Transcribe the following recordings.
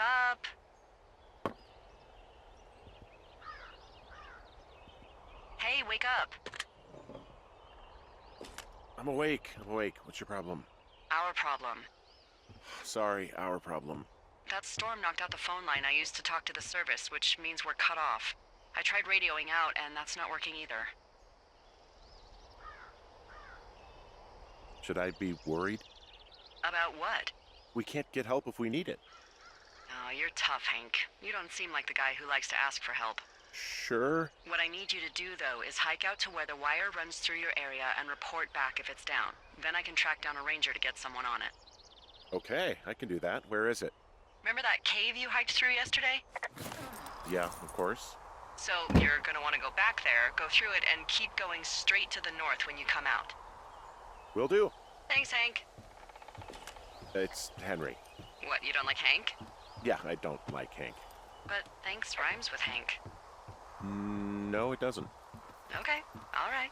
up. Hey, wake up. I'm awake. What's your problem? Our problem. Sorry, our problem. That storm knocked out the phone line I used to talk to the service, which means we're cut off. I tried radioing out, and that's not working either. Should I be worried? About what? We can't get help if we need it. Oh, you're tough, Hank. You don't seem like the guy who likes to ask for help. Sure. What I need you to do, though, is hike out to where the wire runs through your area and report back if it's down. Then I can track down a ranger to get someone on it. Okay, I can do that. Where is it? Remember that cave you hiked through yesterday? Yeah, of course. So you're gonna want to go back there, go through it, and keep going straight to the north when you come out. Will do. Thanks, Hank. It's Henry. What, you don't like Hank? Yeah, I don't like Hank. But thanks rhymes with Hank. No, it doesn't. Okay, all right.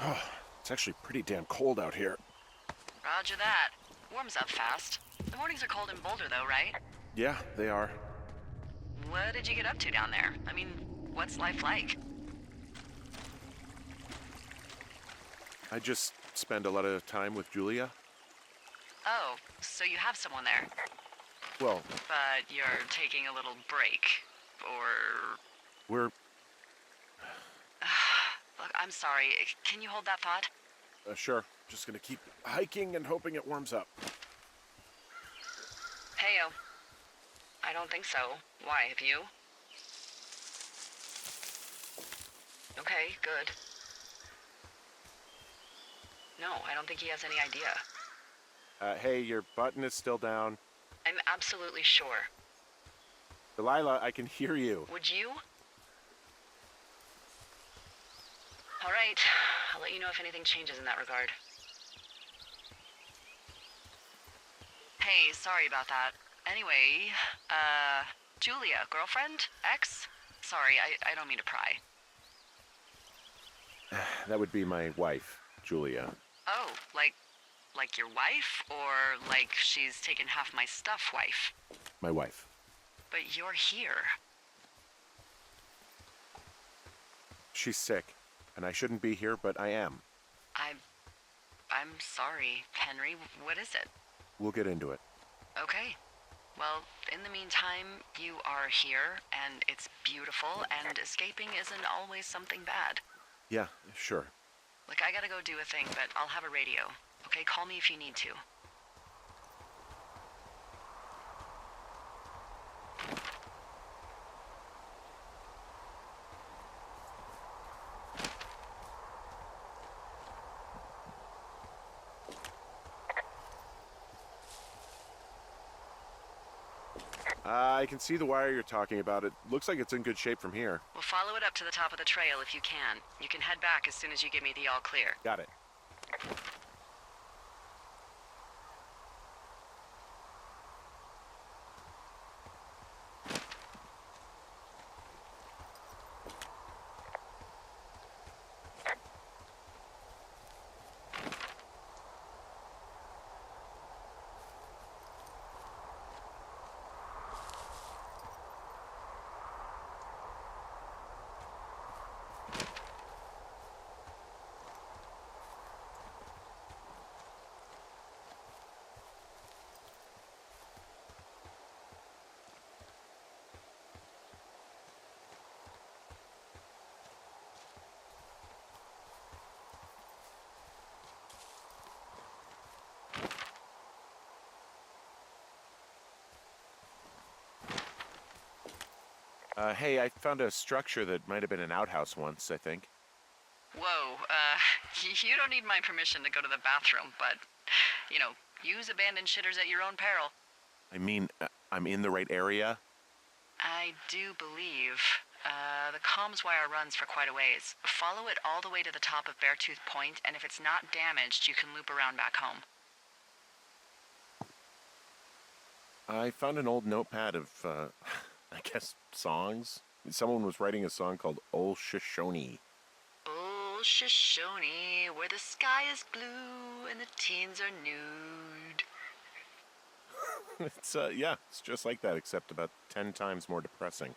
Oh, it's actually pretty damn cold out here. Roger that. Warms up fast. The mornings are cold in Boulder, though, right? Yeah, they are. What did you get up to down there? I mean, what's life like? I just spend a lot of time with Julia. Oh, so you have someone there. Well, But you're taking a little break. Or... we're... Look, I'm sorry. Can you hold that thought? Sure. Just gonna keep hiking and hoping it warms up. Heyo. I don't think so. Why, have you? Okay, good. No, I don't think he has any idea. Hey, your button is still down. I'm absolutely sure. Delilah, I can hear you. Would you? All right. I'll let you know if anything changes in that regard. Hey, sorry about that. Anyway, Julia, girlfriend? Ex? Sorry, I don't mean to pry. That would be my wife, Julia. Oh, like your wife? Or like she's taken half my stuff wife? My wife. But you're here. She's sick, and I shouldn't be here, but I am. I'm sorry, Henry. What is it? We'll get into it. Okay. Well, in the meantime, you are here, and it's beautiful, and escaping isn't always something bad. Yeah, sure. Look, I gotta go do a thing, but I'll have a radio. Okay, call me if you need to. I can see the wire you're talking about. It looks like it's in good shape from here. We'll follow it up to the top of the trail if you can. You can head back as soon as you give me the all clear. Got it. Hey, I found a structure that might have been an outhouse once, I think. Whoa, you don't need my permission to go to the bathroom, but, use abandoned shitters at your own peril. I mean, I'm in the right area? I do believe. The comms wire runs for quite a ways. Follow it all the way to the top of Beartooth Point, and if it's not damaged, you can loop around back home. I found an old notepad of, I guess, songs. Someone was writing a song called Ol Shoshone. Old Shoshone, where the sky is blue and the teens are nude. It's just like that, except about 10 times more depressing.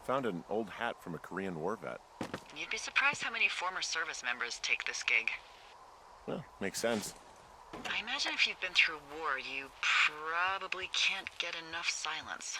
Found an old hat from a Korean War vet. You'd be surprised how many former service members take this gig. Well, makes sense. I imagine if you've been through war, you probably can't get enough silence.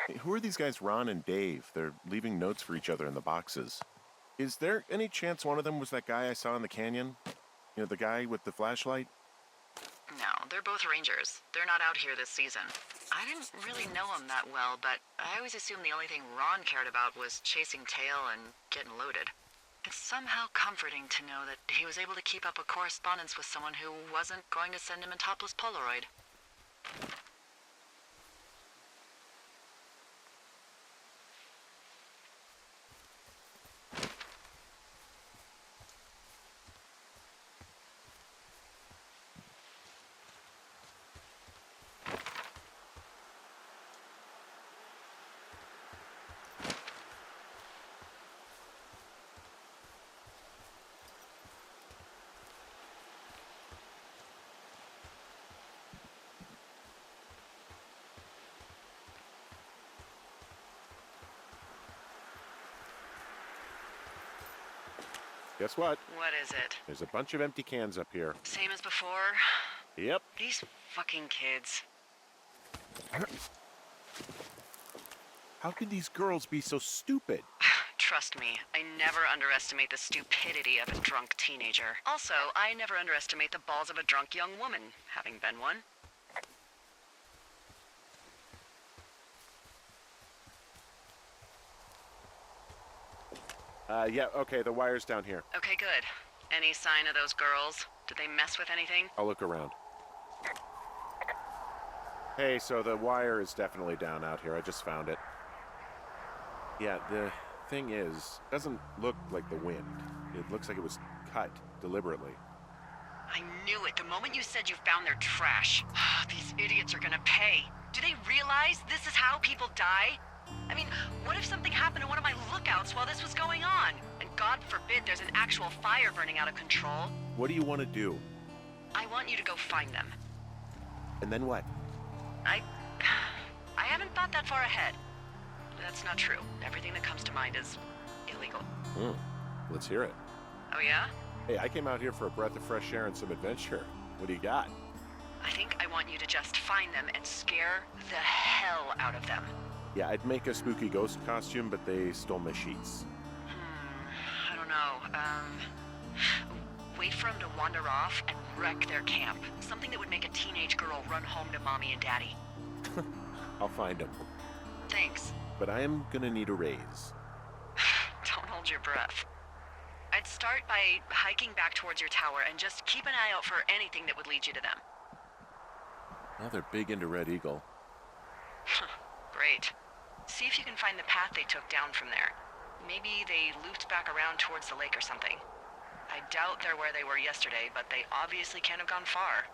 Hey, who are these guys, Ron and Dave? They're leaving notes for each other in the boxes. Is there any chance one of them was that guy I saw in the canyon? You know, the guy with the flashlight? No, they're both rangers. They're not out here this season. I didn't really know him that well, but I always assumed the only thing Ron cared about was chasing tail and getting loaded. It's somehow comforting to know that he was able to keep up a correspondence with someone who wasn't going to send him a topless Polaroid. Guess what? What is it? There's a bunch of empty cans up here. Same as before? Yep. These fucking kids. How could these girls be so stupid? Trust me, I never underestimate the stupidity of a drunk teenager. Also, I never underestimate the balls of a drunk young woman, having been one. Yeah, okay, the wire's down here. Okay, good. Any sign of those girls? Did they mess with anything? I'll look around. Hey, so the wire is definitely down out here. I just found it. Yeah, the thing is, it doesn't look like the wind. It looks like it was cut deliberately. I knew it the moment you said you found their trash. These idiots are gonna pay. Do they realize this is how people die? I mean, what if something happened to one of my lookouts while this was going on? And God forbid there's an actual fire burning out of control. What do you want to do? I want you to go find them. And then what? I haven't thought that far ahead. That's not true. Everything that comes to mind is illegal. Let's hear it. Oh yeah? Hey, I came out here for a breath of fresh air and some adventure. What do you got? I think I want you to just find them and scare the hell out of them. Yeah, I'd make a spooky ghost costume, but they stole my sheets. I don't know. Wait for them to wander off and wreck their camp. Something that would make a teenage girl run home to mommy and daddy. I'll find them. Thanks. But I am gonna need a raise. Don't hold your breath. I'd start by hiking back towards your tower and just keep an eye out for anything that would lead you to them. Well, they're big into Red Eagle. Great. See if you can find the path they took down from there. Maybe they looped back around towards the lake or something. I doubt they're where they were yesterday, but they obviously can't have gone far.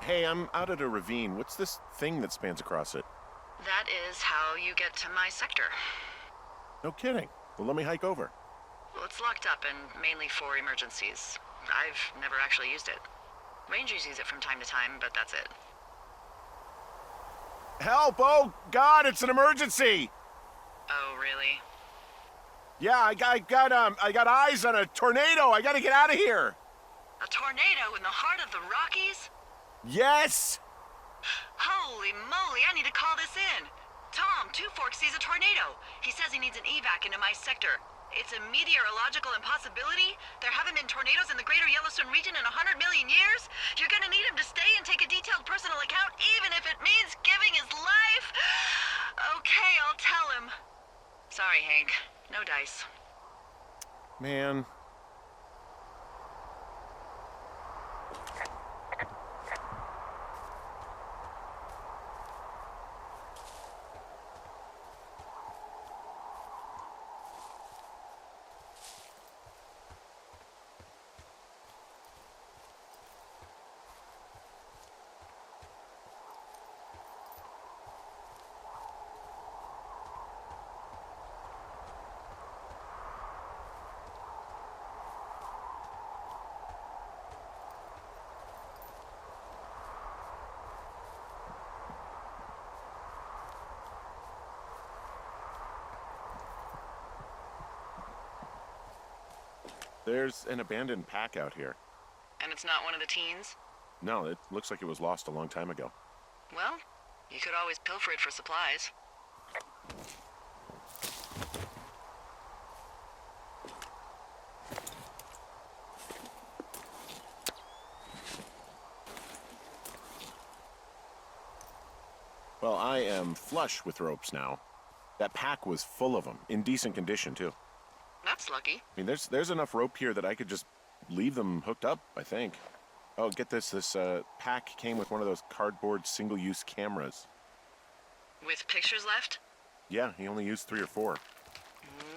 Hey, I'm out at a ravine. What's this thing that spans across it? That is how you get to my sector. No kidding. Well, let me hike over. Well, it's locked up and mainly for emergencies. I've never actually used it. Rangers use it from time to time, but that's it. Help! Oh, God, it's an emergency! Oh, really? Yeah, I got eyes on a tornado. I gotta get out of here. A tornado in the heart of the Rockies? Yes! Holy moly, I need to call this in. Tom, Two Forks sees a tornado. He says he needs an evac into my sector. It's a meteorological impossibility. There haven't been tornadoes in the greater Yellowstone region in 100 million years. You're gonna need him to stay and take a detailed personal account, even if it means giving his life. Okay, I'll tell him. Sorry, Hank. No dice. Man. There's an abandoned pack out here. And it's not one of the teens? No, it looks like it was lost a long time ago. Well, you could always pilfer it for supplies. Well, I am flush with ropes now. That pack was full of them, in decent condition, too. That's lucky. I mean, there's enough rope here that I could just leave them hooked up, I think. Oh, get this. This pack came with one of those cardboard single-use cameras. With pictures left? Yeah, he only used 3 or 4.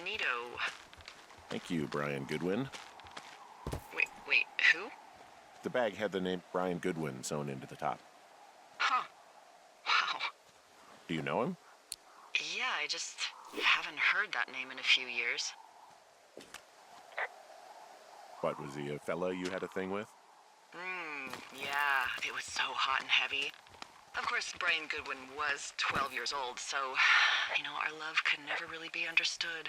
Neato. Thank you, Brian Goodwin. Wait, who? The bag had the name Brian Goodwin sewn into the top. Huh. Wow. Do you know him? Yeah, I just haven't heard that name in a few years. What, was he a fella you had a thing with? Yeah, it was so hot and heavy. Of course, Brian Goodwin was 12 years old, so, our love could never really be understood.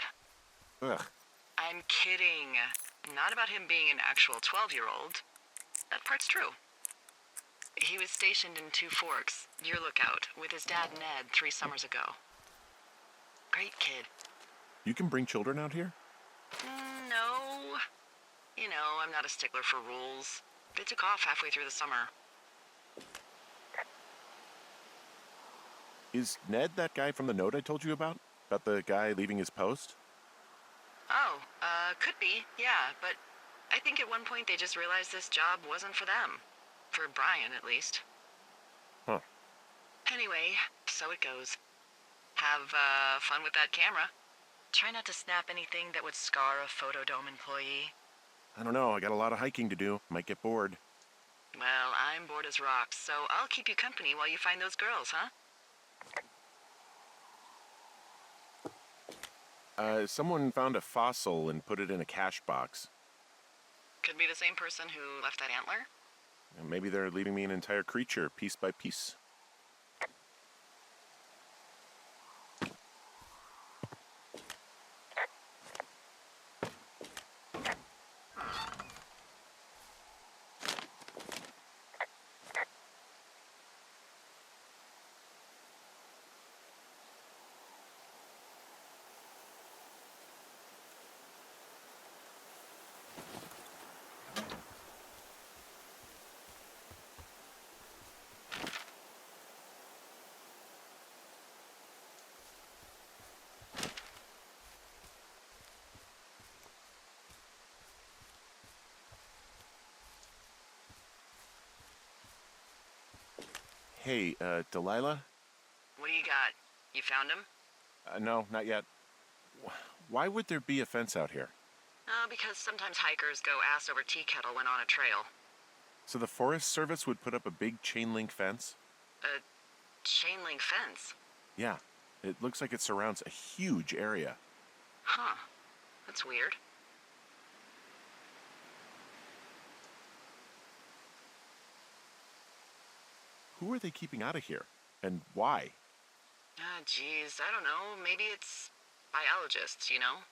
Ugh. I'm kidding. Not about him being an actual 12-year-old. That part's true. He was stationed in Two Forks, your lookout, with his dad Ned 3 summers ago. Great kid. You can bring children out here? No. I'm not a stickler for rules. They took off halfway through the summer. Is Ned that guy from the note I told you about? About the guy leaving his post? Oh, could be, yeah, but I think at one point they just realized this job wasn't for them. For Brian, at least. Huh. Anyway, so it goes. Have, fun with that camera. Try not to snap anything that would scar a Photodome employee. I don't know. I got a lot of hiking to do. Might get bored. Well, I'm bored as rocks, so I'll keep you company while you find those girls, huh? Someone found a fossil and put it in a cash box. Could be the same person who left that antler. Maybe they're leaving me an entire creature, piece by piece. Hey, Delilah? What do you got? You found him? No, not yet. Why would there be a fence out here? Because sometimes hikers go ass over tea kettle when on a trail. So the Forest Service would put up a big chain link fence? A chain link fence? Yeah, it looks like it surrounds a huge area. Huh. That's weird. Who are they keeping out of here? And why? Ah, geez, I don't know. Maybe it's biologists, you know?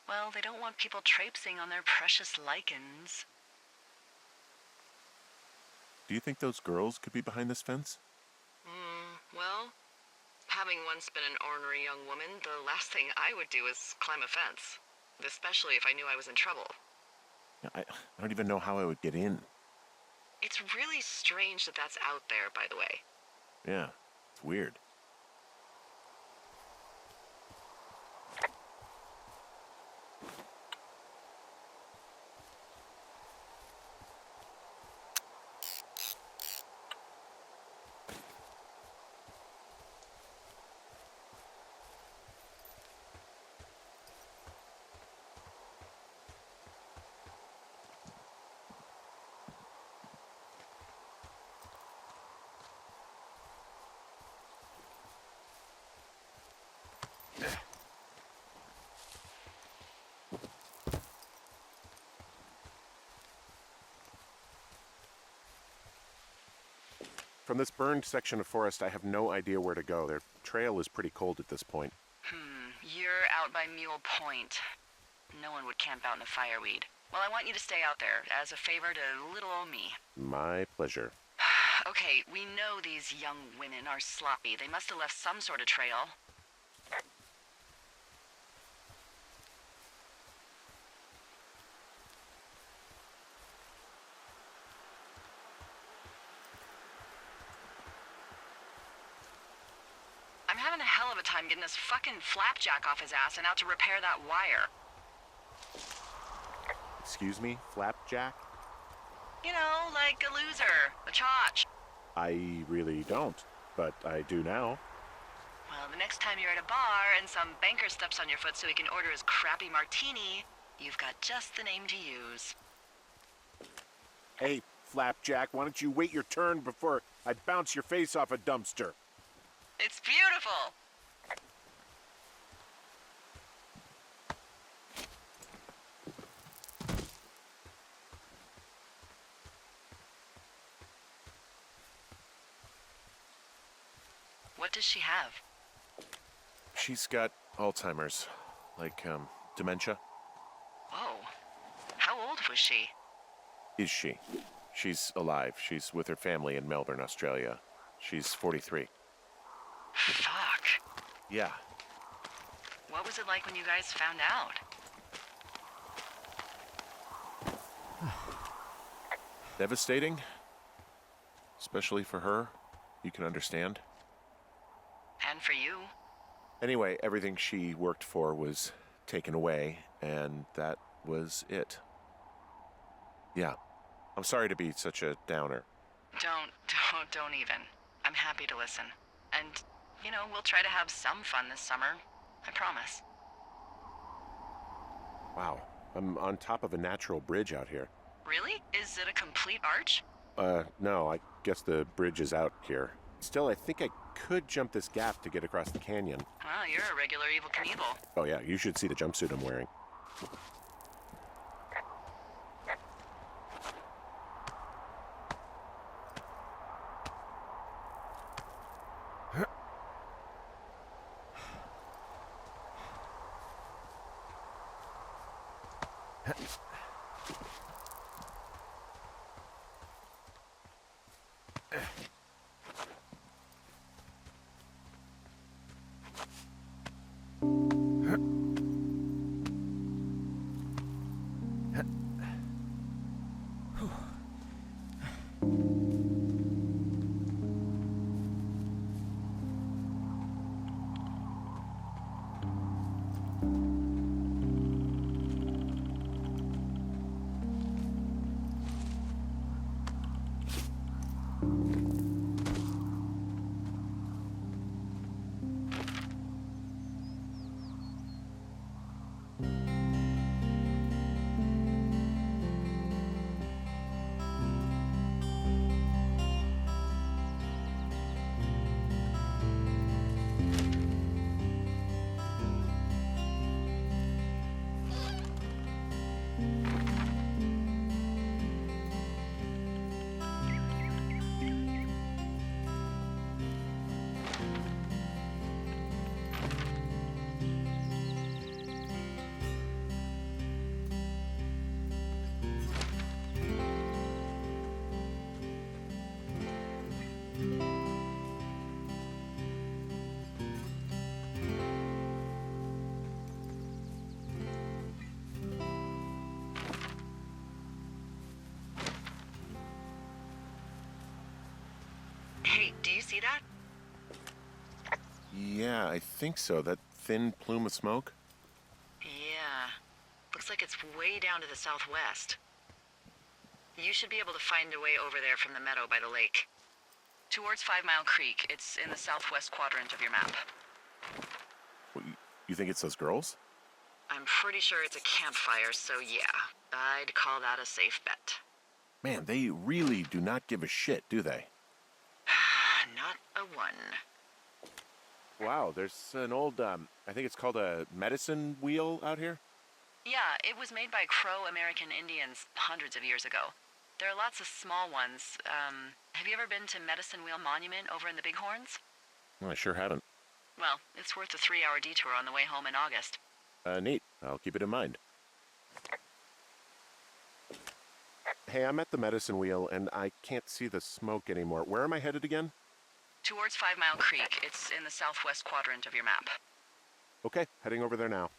Well, they don't want people traipsing on their precious lichens. Do you think those girls could be behind this fence? Well, having once been an ornery young woman, the last thing I would do is climb a fence. Especially if I knew I was in trouble. I don't even know how I would get in. It's really strange that that's out there, by the way. Yeah, it's weird. From this burned section of forest, I have no idea where to go. Their trail is pretty cold at this point. You're out by Mule Point. No one would camp out in a fireweed. Well, I want you to stay out there, as a favor to little old me. My pleasure. Okay, we know these young women are sloppy. They must have left some sort of trail. I'm having a hell of a time getting this fucking flapjack off his ass and out to repair that wire. Excuse me, Flapjack? You know, like a loser, a chotch. I really don't, but I do now. Well, the next time you're at a bar and some banker steps on your foot so he can order his crappy martini, you've got just the name to use. Hey, Flapjack, why don't you wait your turn before I bounce your face off a dumpster? It's beautiful! What does she have? She's got Alzheimer's, like, dementia. Whoa. How old was she? Is she? She's alive. She's with her family in Melbourne, Australia. She's 43. Fuck. Yeah. What was it like when you guys found out? Devastating. Especially for her. You can understand. And for you? Anyway, everything she worked for was taken away, and that was it. Yeah. I'm sorry to be such a downer. Don't even. I'm happy to listen. And, you know, we'll try to have some fun this summer. I promise. Wow. I'm on top of a natural bridge out here. Really? Is it a complete arch? No, I guess the bridge is out here. Still, I think I could jump this gap to get across the canyon. Well, you're a regular Evel Knievel. Oh yeah, you should see the jumpsuit I'm wearing. see that? Yeah, I think so. That thin plume of smoke? Yeah. Looks like it's way down to the southwest. You should be able to find a way over there from the meadow by the lake. Towards 5 Mile Creek. It's in the southwest quadrant of your map. What, you think it's those girls? I'm pretty sure it's a campfire, so yeah. I'd call that a safe bet. Man, they really do not give a shit, do they? Not a one. Wow, there's an old, I think it's called a medicine wheel out here? Yeah, it was made by Crow American Indians hundreds of years ago. There are lots of small ones. Have you ever been to Medicine Wheel Monument over in the Bighorns? Well, I sure haven't. Well, it's worth a 3-hour detour on the way home in August. Neat. I'll keep it in mind. Hey, I'm at the medicine wheel, and I can't see the smoke anymore. Where am I headed again? Towards 5 Mile Creek. It's in the southwest quadrant of your map. Okay, heading over there now.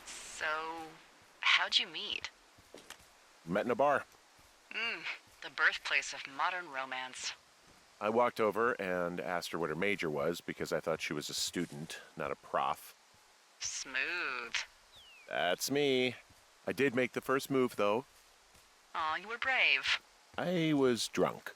So, how'd you meet? Met in a bar. The birthplace of modern romance. I walked over and asked her what her major was because I thought she was a student, not a prof. Smooth. That's me. I did make the first move, though. Aw, you were brave. I was drunk.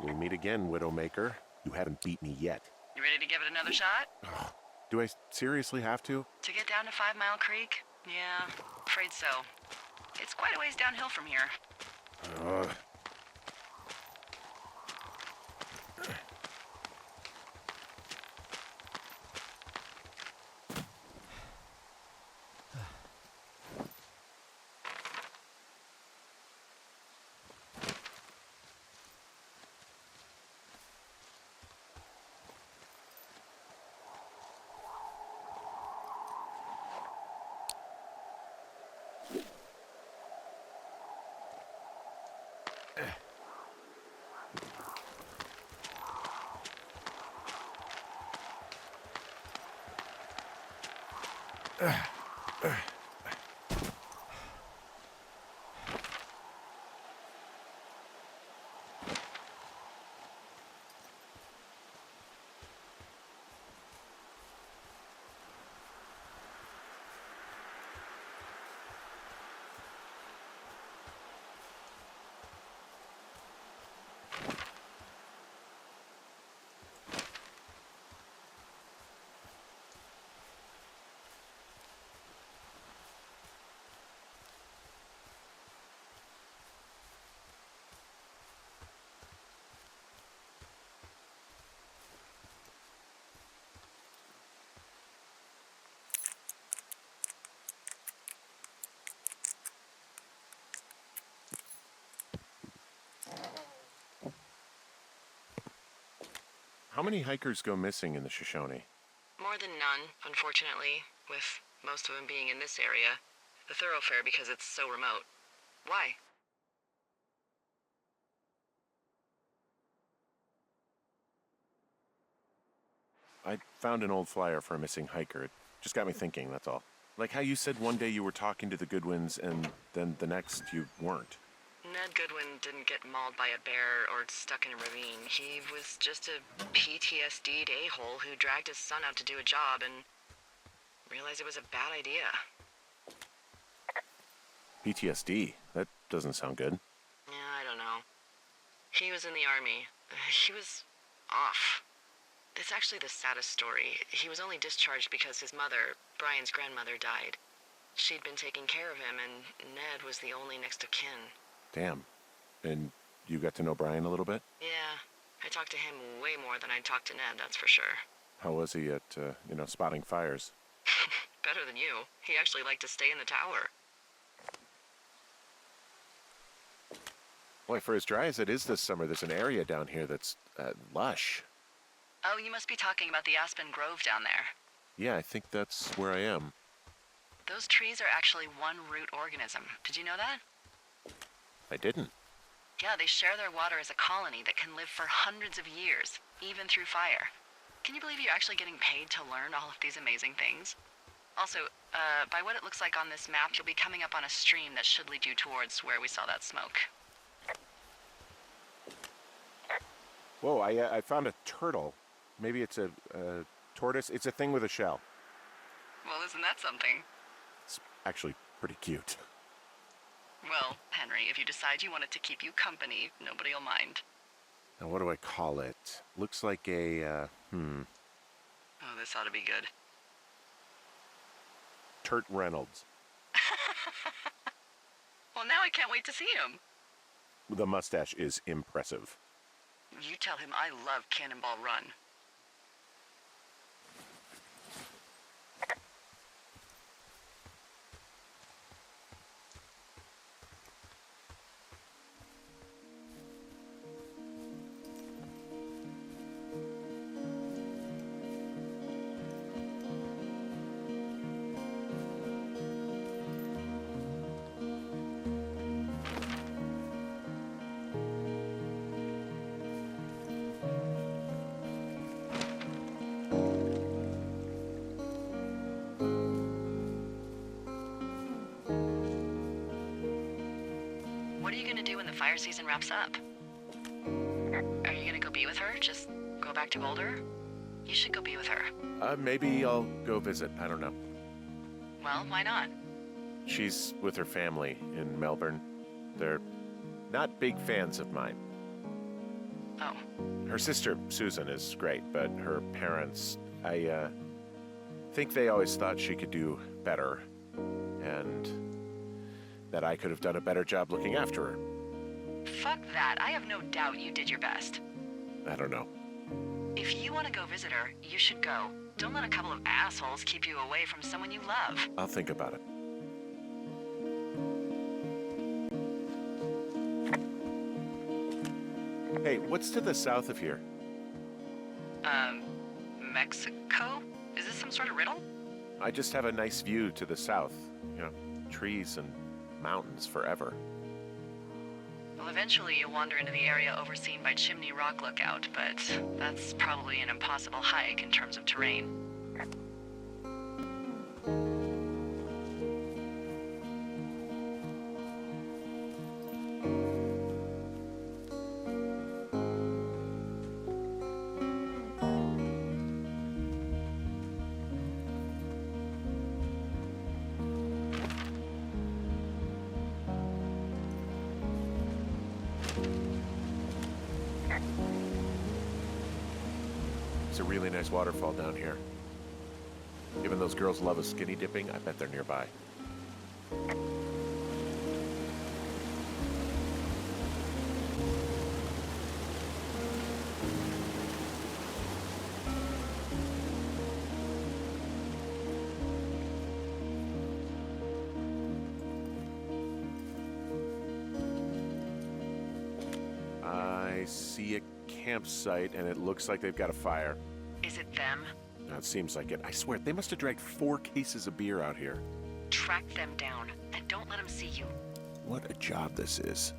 We meet again, Widowmaker. You haven't beat me yet. You ready to give it another shot? Do I seriously have to? To get down to 5 Mile Creek? Yeah, afraid so. It's quite a ways downhill from here. Ugh. How many hikers go missing in the Shoshone? More than none, unfortunately, with most of them being in this area. The thoroughfare because it's so remote. Why? I found an old flyer for a missing hiker. It just got me thinking, that's all. Like how you said one day you were talking to the Goodwins and then the next you weren't. Ned Goodwin didn't get mauled by a bear or stuck in a ravine. He was just a PTSD'd a-hole who dragged his son out to do a job and realized it was a bad idea. PTSD? That doesn't sound good. Yeah, I don't know. He was in the army. He was off. It's actually the saddest story. He was only discharged because his mother, Brian's grandmother, died. She'd been taking care of him, and Ned was the only next of kin. Damn. And you got to know Brian a little bit? Yeah, I talked to him way more than I'd talked to Ned, that's for sure. How was he at, spotting fires? Better than you. He actually liked to stay in the tower. Boy, for as dry as it is this summer, there's an area down here that's lush. Oh, you must be talking about the Aspen Grove down there. Yeah, I think that's where I am. Those trees are actually one root organism. Did you know that? I didn't. Yeah, they share their water as a colony that can live for hundreds of years, even through fire. Can you believe you're actually getting paid to learn all of these amazing things? Also, by what it looks like on this map, you'll be coming up on a stream that should lead you towards where we saw that smoke. Whoa, I found a turtle. Maybe it's a tortoise. It's a thing with a shell. Well, isn't that something? It's actually pretty cute. Well, Henry, if you decide you want it to keep you company, nobody'll mind. Now, what do I call it? Looks like a, Oh, this ought to be good. Turt Reynolds. Well, now I can't wait to see him. The mustache is impressive. You tell him I love Cannonball Run. What are you gonna do when the fire season wraps up? Are you gonna go be with her? Just go back to Boulder? You should go be with her. Maybe I'll go visit. I don't know. Well, why not? She's with her family in Melbourne. They're not big fans of mine. Oh. Her sister, Susan, is great, but her parents, I think they always thought she could do better, and that I could have done a better job looking after her. Fuck that. I have no doubt you did your best. I don't know. If you want to go visit her, you should go. Don't let a couple of assholes keep you away from someone you love. I'll think about it. Hey, what's to the south of here? Mexico? Is this some sort of riddle? I just have a nice view to the south. Trees and mountains forever. Well, eventually you'll wander into the area overseen by Chimney Rock Lookout, but that's probably an impossible hike in terms of terrain. It's a really nice waterfall down here. Given those girls love a skinny dipping, I bet they're nearby. I see a campsite, and it looks like they've got a fire. Is it them? Now, it seems like it. I swear, they must have dragged 4 cases of beer out here. Track them down, and don't let them see you. What a job this is.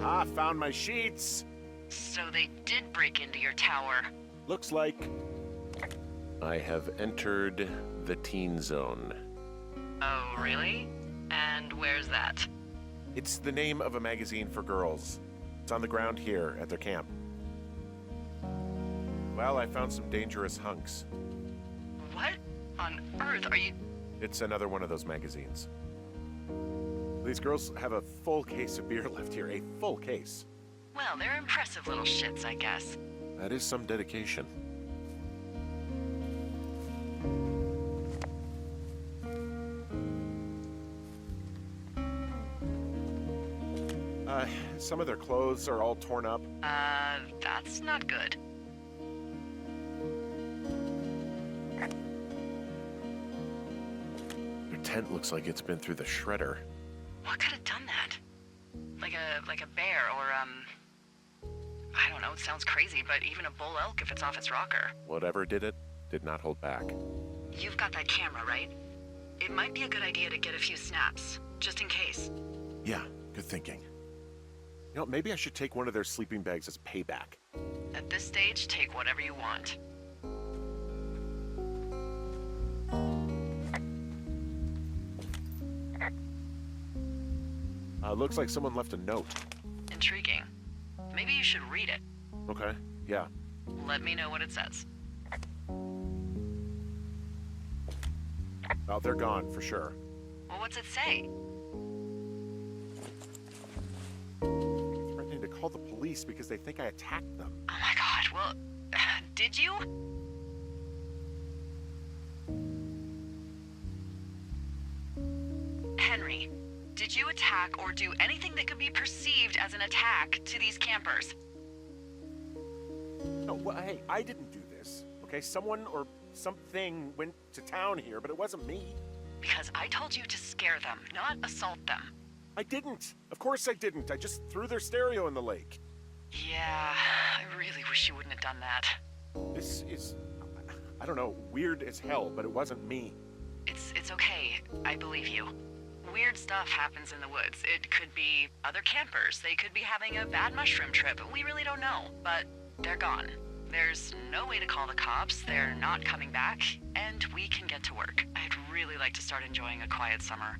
Ah, found my sheets! So they did break into your tower. Looks like I have entered the teen zone. Oh, really? And where's that? It's the name of a magazine for girls. It's on the ground here at their camp. Well, I found some dangerous hunks. What on earth are you... It's another one of those magazines. These girls have a full case of beer left here, a full case. Well, they're impressive little shits, I guess. That is some dedication. Some of their clothes are all torn up. That's not good. Their tent looks like it's been through the shredder. What could have done that? Like a bear or, I don't know, it sounds crazy, but even a bull elk if it's off its rocker. Whatever did it, did not hold back. You've got that camera, right? It might be a good idea to get a few snaps, just in case. Yeah, good thinking. You know, maybe I should take one of their sleeping bags as payback. At this stage, take whatever you want. Looks like someone left a note. Intriguing. Maybe you should read it. Okay, yeah. Let me know what it says. Oh, they're gone, for sure. Well, what's it say? Threatening to call the police because they think I attacked them. Oh my god, well, did you? Henry, did you attack or do anything that could be perceived as an attack to these campers? No, well, hey, I didn't do this. Okay, someone or something went to town here, but it wasn't me. Because I told you to scare them, not assault them. I didn't. Of course I didn't. I just threw their stereo in the lake. Yeah, I really wish you wouldn't have done that. This is, I don't know, weird as hell, but it wasn't me. It's okay. I believe you. Weird stuff happens in the woods. It could be other campers. They could be having a bad mushroom trip. We really don't know, but they're gone. There's no way to call the cops. They're not coming back, and we can get to work. I'd really like to start enjoying a quiet summer.